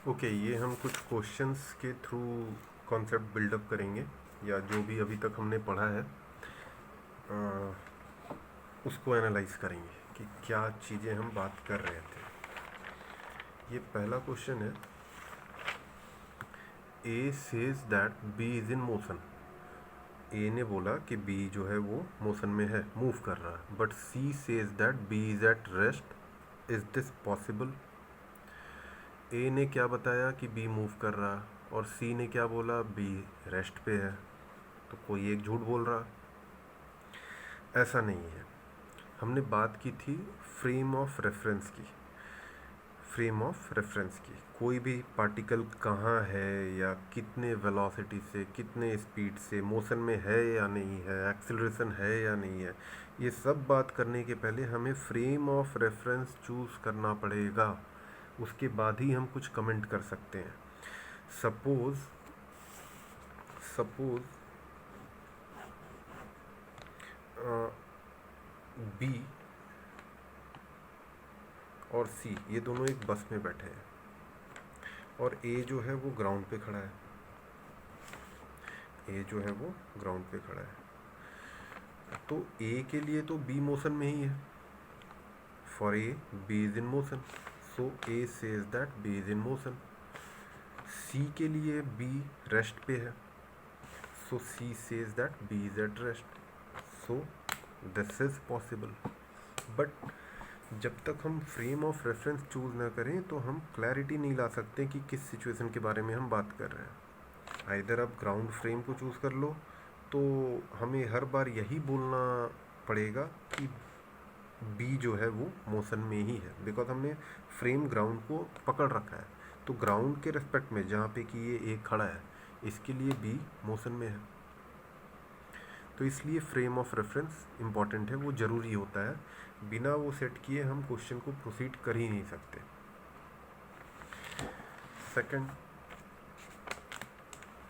Okay, ये हम कुछ क्वेश्चंस के थ्रू कॉन्सेप्ट बिल्डअप करेंगे, या जो भी अभी तक हमने पढ़ा है उसको एनालाइज करेंगे कि क्या चीज़ें हम बात कर रहे थे। ये पहला क्वेश्चन है, A says that B is in motion. A ने बोला कि बी जो है वो मोशन में है, मूव कर रहा है, but C says that B is at rest. Is this possible? A ने क्या बताया कि बी मूव कर रहा, और सी ने क्या बोला, बी रेस्ट पे है। तो कोई एक झूठ बोल रहा। ऐसा नहीं है। हमने बात की थी फ्रेम ऑफ रेफरेंस की। फ्रेम ऑफ रेफरेंस की, कोई भी पार्टिकल कहाँ है या कितने वेलोसिटी से, कितने स्पीड से मोशन में है या नहीं है, एक्सेलरेशन है या नहीं है, ये सब बात करने के पहले हमें फ्रेम ऑफ रेफरेंस चूज़ करना पड़ेगा। उसके बाद ही हम कुछ कमेंट कर सकते हैं। सपोज बी और सी ये दोनों एक बस में बैठे हैं, और ए जो है वो ग्राउंड पे खड़ा है। ए जो है वो ग्राउंड पे खड़ा है, तो ए के लिए तो बी मोशन में ही है। For A B is in motion, so A says that B is in motion. C के लिए बी रेस्ट पे है, so C says that B is at rest. So this is possible. But जब तक हम फ्रेम ऑफ रेफरेंस चूज़ ना करें तो हम क्लैरिटी नहीं ला सकते कि किस सिचुएशन के बारे में हम बात कर रहे हैं। आइदर आप ग्राउंड फ्रेम को चूज़ कर लो, तो हमें हर बार यही बोलना पड़ेगा कि बी जो है वो मोशन में ही है, बिकॉज हमने फ्रेम ग्राउंड को पकड़ रखा है। तो ग्राउंड के रिस्पेक्ट में जहाँ पे कि ये एक खड़ा है, इसके लिए बी मोशन में है। तो इसलिए फ्रेम ऑफ रेफरेंस इम्पॉर्टेंट है, वो ज़रूरी होता है। बिना वो सेट किए हम क्वेश्चन को प्रोसीड कर ही नहीं सकते। Second,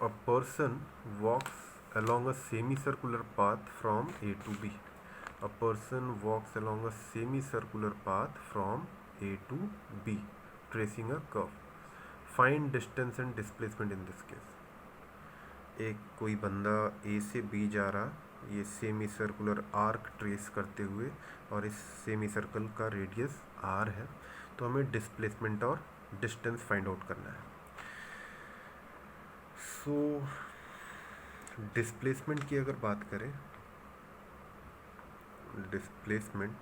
a person walks along a semicircular path from A to B. A person walks along a semicircular path from A to B, tracing a curve. Find distance and displacement in this case. एक कोई बंदा ए से B जा रहा, ये semi circular arc trace करते हुए, और इस सेमी सर्कल का रेडियस आर है, तो हमें डिस्प्लेसमेंट और डिस्टेंस फाइंड आउट करना है। सो डिस्प्लेसमेंट की अगर बात करें, डिस्प्लेसमेंट,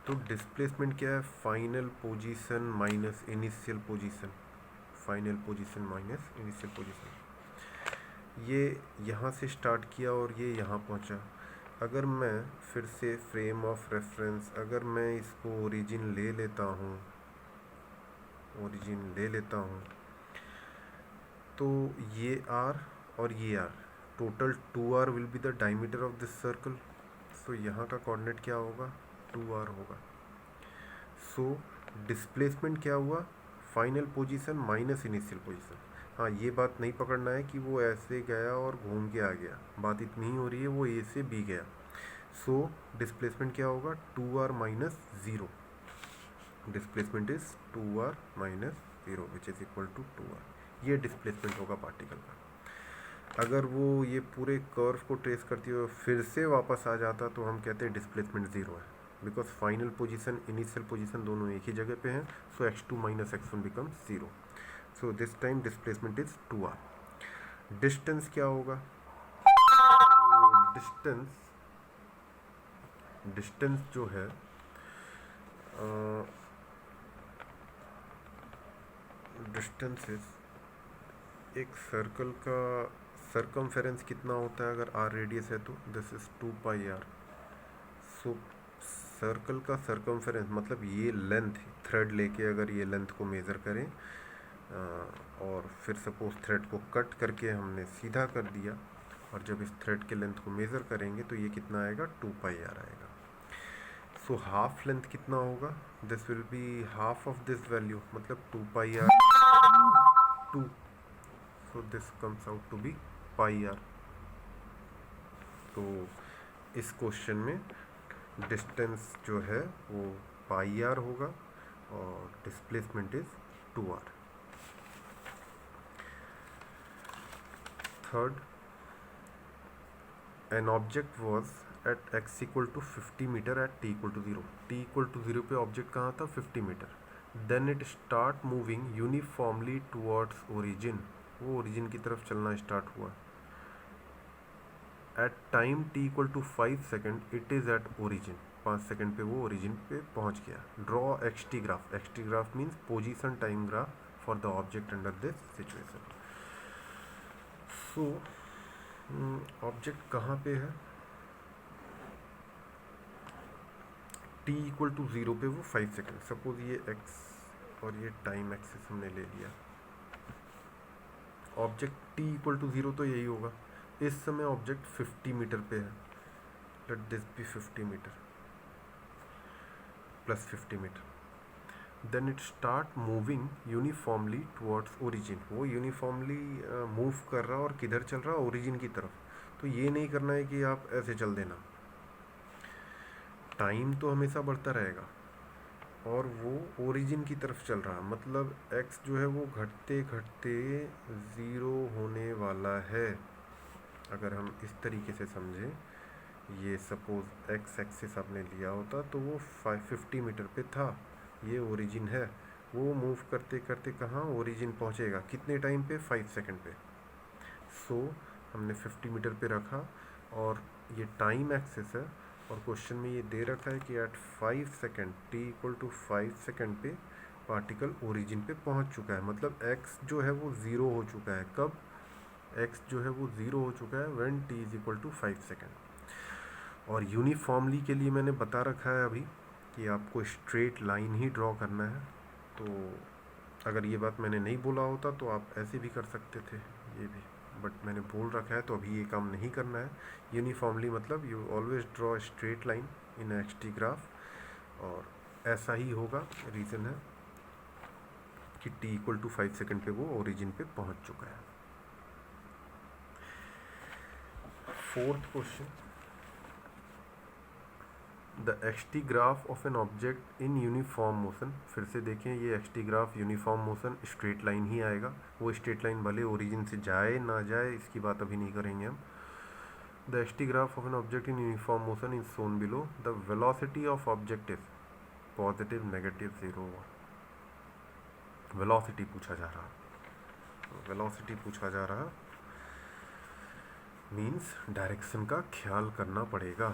तो डिस्प्लेसमेंट क्या है, final position minus initial position. Final position minus initial position. ये यहाँ से स्टार्ट किया और ये यहाँ पहुँचा। अगर मैं फिर से फ्रेम ऑफ रेफरेंस, अगर मैं इसको ओरिजिन ले लेता हूँ, तो ये आर और ये R, total 2r will be the diameter of this circle. So यहाँ का कोऑर्डिनेट क्या होगा, 2r होगा। सो डिस्प्लेसमेंट क्या हुआ, final position minus initial position. हाँ, ये बात नहीं पकड़ना है कि वो ऐसे गया और घूम के आ गया, बात इतनी ही हो रही है, वो ए से बी गया। सो डिस्प्लेसमेंट क्या होगा, 2r minus 0। Displacement is 2r minus 0 which is equal to 2r। ये डिस्प्लेसमेंट होगा पार्टिकल का। अगर वो ये पूरे कर्व को ट्रेस करते हुए फिर से वापस आ जाता, तो हम कहते हैं डिस्प्लेसमेंट 0 है, because final position initial position दोनों एक ही जगह पे हैं। सो x2 minus x1 becomes 0। So this time displacement is 2r। Distance क्या होगा, डिस्टेंस जो है, डिस्टेंस इज एक सर्कल का सर्कमफेरेंस कितना होता है, अगर r रेडियस है तो this is 2πr। So circle का सर्कमफेरेंस मतलब ये लेंथ, थ्रेड लेके अगर ये लेंथ को मेज़र करें, और फिर सपोज थ्रेड को कट करके हमने सीधा कर दिया, और जब इस थ्रेड के लेंथ को मेज़र करेंगे तो ये कितना आएगा, 2πr आएगा। सो हाफ लेंथ कितना होगा, this will be half of this value, मतलब 2πr 2। So this comes out to be πr। तो इस क्वेश्चन में डिस्टेंस जो है वो πr होगा, और displacement is 2r. Third, an object was at x equal to 50 meter at t equal to 0. t equal to 0 पे ऑब्जेक्ट कहाँ था? 50 meter. Then it start moving uniformly towards origin. वो ओरिजिन की तरफ चलना स्टार्ट हुआ. At time t equal to 5 second it is at origin. 5 second पे वो ओरिजिन पे पहुंच गया. Draw xt graph. xt graph means position time graph for the object under this situation. So object कहाँ पे है? t इक्वल टू 0 पे वो 5 सेकेंड. सपोज ये x और ये टाइम एक्सिस हमने ले लिया. ऑब्जेक्ट t इक्वल टू 0 तो यही होगा. इस समय ऑब्जेक्ट 50 मीटर पे है. Let this be 50 meter plus 50 meter. Then it start moving uniformly towards origin. वो यूनिफॉर्मली मूव कर रहा और किधर चल रहा? ओरिजिन की तरफ. तो ये नहीं करना है कि आप ऐसे चल देना. टाइम तो हमेशा बढ़ता रहेगा और वो ओरिजिन की तरफ चल रहा. मतलब x जो है वो घटते घटते 0 होने वाला है. अगर हम इस तरीके से समझें, ये सपोज x एक्सिस आपने लिया होता तो वो 50 मीटर पे था. ये ओरिजिन है. वो मूव करते करते कहाँ? ओरिजिन पहुँचेगा. कितने टाइम पे? 5 सेकेंड पे. सो हमने 50 मीटर पे रखा और ये टाइम एक्सिस है और क्वेश्चन में ये दे रखा है कि at 5 second t equal to 5 second पे पार्टिकल ओरिजिन पे पहुंच चुका है. मतलब x जो है वो 0 हो चुका है. कब? x जो है वो 0 हो चुका है when t is equal to 5 second. और यूनिफॉर्मली के लिए मैंने बता रखा है अभी कि आपको स्ट्रेट लाइन ही ड्रॉ करना है. तो अगर ये बात मैंने नहीं बोला होता तो आप ऐसे भी कर सकते थे ये भी, बट मैंने बोल रखा है तो अभी ये काम नहीं करना है. यूनिफॉर्मली मतलब you always draw straight line in XT graph और ऐसा ही होगा. रीज़न है कि t इक्वल टू 5 सेकेंड पे वो ओरिजिन पे पहुंच चुका है. Fourth question, the xt graph of an object in uniform motion. फिर से देखें, ये xt graph uniform motion straight line ही आएगा. वो स्ट्रेट लाइन भले ओरिजिन से जाए ना जाए इसकी बात अभी नहीं करेंगे हम. The xt graph of an object in uniform motion is shown below. The velocity of object is positive, negative, 0. Velocity पूछा जा रहा. वेलोसिटी पूछा जा रहा मीन्स डायरेक्शन का ख्याल करना पड़ेगा.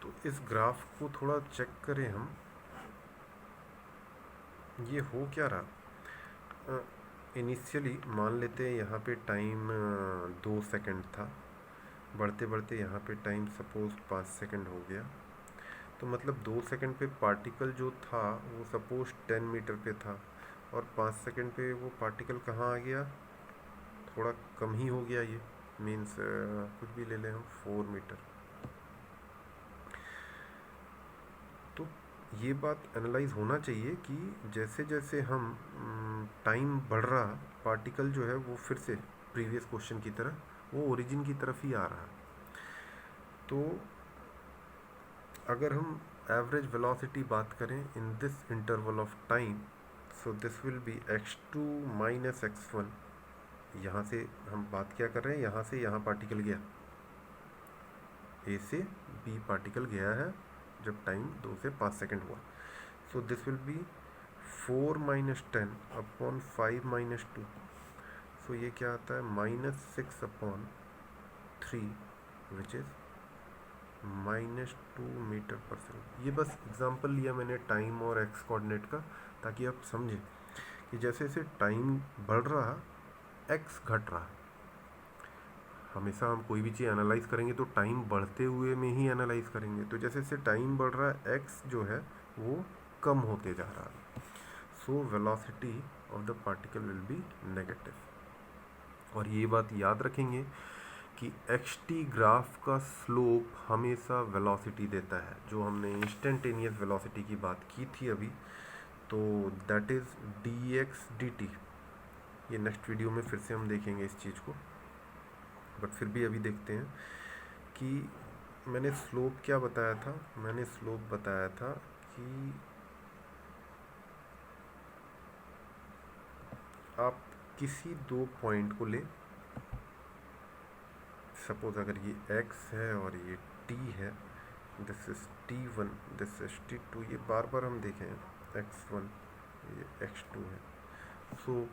तो इस ग्राफ को थोड़ा चेक करें हम. ये हो क्या रहा? इनिशियली मान लेते हैं यहाँ पे टाइम 2 सेकंड था. बढ़ते बढ़ते यहाँ पे टाइम सपोज 5 सेकंड हो गया. तो मतलब 2 सेकंड पे पार्टिकल जो था वो सपोज 10 मीटर पे था और 5 सेकंड पे वो पार्टिकल कहाँ आ गया? थोड़ा कम ही हो गया. ये मीन्स कुछ भी ले लें हम 4 मीटर. तो ये बात एनालाइज होना चाहिए कि जैसे जैसे हम टाइम बढ़ रहा, पार्टिकल जो है वो फिर से प्रीवियस क्वेश्चन की तरह वो ओरिजिन की तरफ ही आ रहा. तो अगर हम एवरेज वेलोसिटी बात करें in this interval of time, so this will B x2 minus x1. यहाँ से हम बात क्या कर रहे हैं? यहाँ से यहाँ पार्टिकल गया, A से B पार्टिकल गया है जब टाइम 2 से 5 सेकेंड हुआ. So this will be 4 minus 10 upon 5 minus 2. So ये क्या आता है? Minus 6 upon 3 which is minus 2 meter per second. ये बस एग्जांपल लिया मैंने टाइम और एक्स कोऑर्डिनेट का, ताकि आप समझें कि जैसे जैसे टाइम बढ़ रहा एक्स घट रहा. हमेशा हम कोई भी चीज़ एनालाइज करेंगे तो टाइम बढ़ते हुए में ही एनालाइज करेंगे. तो जैसे जैसे टाइम बढ़ रहा है एक्स जो है वो कम होते जा रहा है. So velocity of the particle will be negative. और ये बात याद रखेंगे कि xt ग्राफ का स्लोप हमेशा वेलोसिटी देता है. जो हमने इंस्टेंटेनियस वेलोसिटी की बात की थी अभी, तो दैट इज़ dx dt. ये नेक्स्ट वीडियो में फिर से हम देखेंगे इस चीज़ को, बट फिर भी अभी देखते हैं कि मैंने स्लोप क्या बताया था. मैंने स्लोप बताया था कि आप किसी दो पॉइंट को ले, सपोज अगर ये x है और ये t है, this is t1, this is t2, ये बार बार हम देखें x1, ये x2 है, सो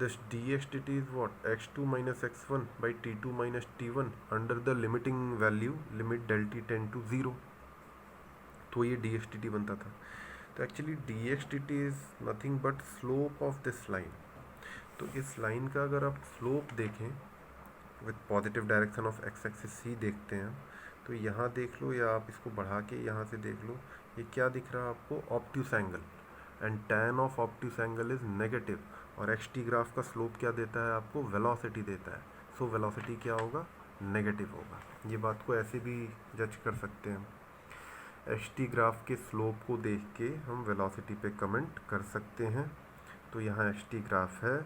this dx dt is what, x2 minus x1 by t2 minus t1 under the limiting value limit del t tend to 0, तो ये dx dt बनता था। तो actually dx dt is nothing but slope of this line. तो इस line का अगर आप स्लोप देखें with positive direction of X axis ही देखते हैं, तो यहाँ देख लो या आप इसको बढ़ा के यहाँ से देख लो, ये क्या दिख रहा है आपको, obtuse angle, and tan of obtuse angle is negative, और एक्स टी ग्राफ का स्लोप क्या देता है आपको, वेलोसिटी देता है, सो वेलोसिटी क्या होगा, नेगेटिव होगा। ये बात को ऐसे भी जज कर सकते हैं, एच टी ग्राफ के स्लोप को देख के हम वेलोसिटी पे कमेंट कर सकते हैं। तो यहाँ एच टी ग्राफ है,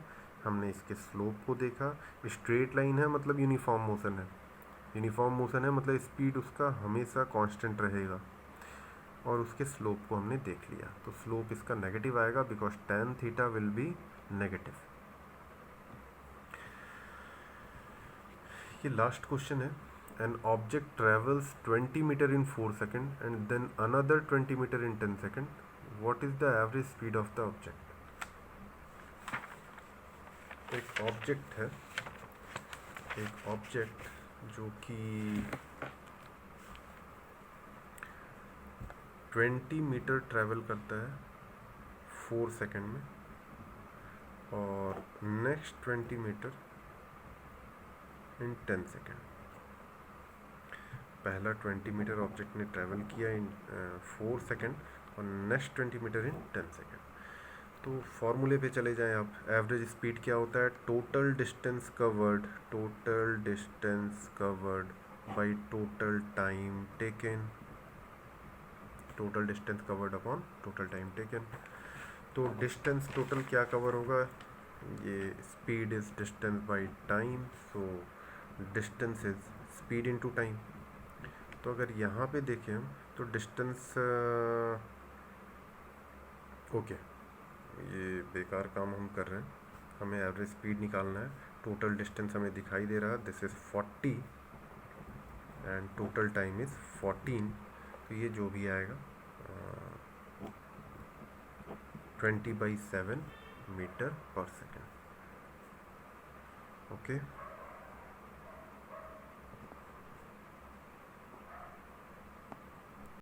हमने इसके स्लोप को देखा, स्ट्रेट लाइन है मतलब यूनिफॉर्म मोशन है, यूनिफॉर्म मोशन है मतलब स्पीड उसका हमेशा कांस्टेंट रहेगा, और उसके स्लोप को हमने देख लिया, तो स्लोप इसका नेगेटिव आएगा because tan theta will be negative. ये लास्ट क्वेश्चन है, an object travels 20 meter in 4 second and then another 20 meter in 10 second, what is the average speed of the object. एक ऑब्जेक्ट है, एक object जो कि 20 metre travel करता है 4 second में, और नेक्स्ट 20 मीटर इन 10 सेकेंड। पहला 20 मीटर ऑब्जेक्ट ने ट्रैवल किया इन 4 सेकेंड और नेक्स्ट 20 मीटर इन 10 सेकेंड। तो फॉर्मूले पे चले जाएं आप, एवरेज स्पीड क्या होता है, total distance covered, total distance covered by total time taken, total distance covered upon total time taken. तो डिस्टेंस टोटल क्या कवर होगा, ये speed is distance by time, so distance is speed into time. तो अगर यहाँ पे देखें हम तो डिस्टेंस, ओके ये बेकार काम हम कर रहे हैं, हमें एवरेज स्पीड निकालना है। टोटल डिस्टेंस हमें दिखाई दे रहा है, this is 40 and total time is 14, तो ये जो भी आएगा 20/7 मीटर पर सेकेंड। ओके।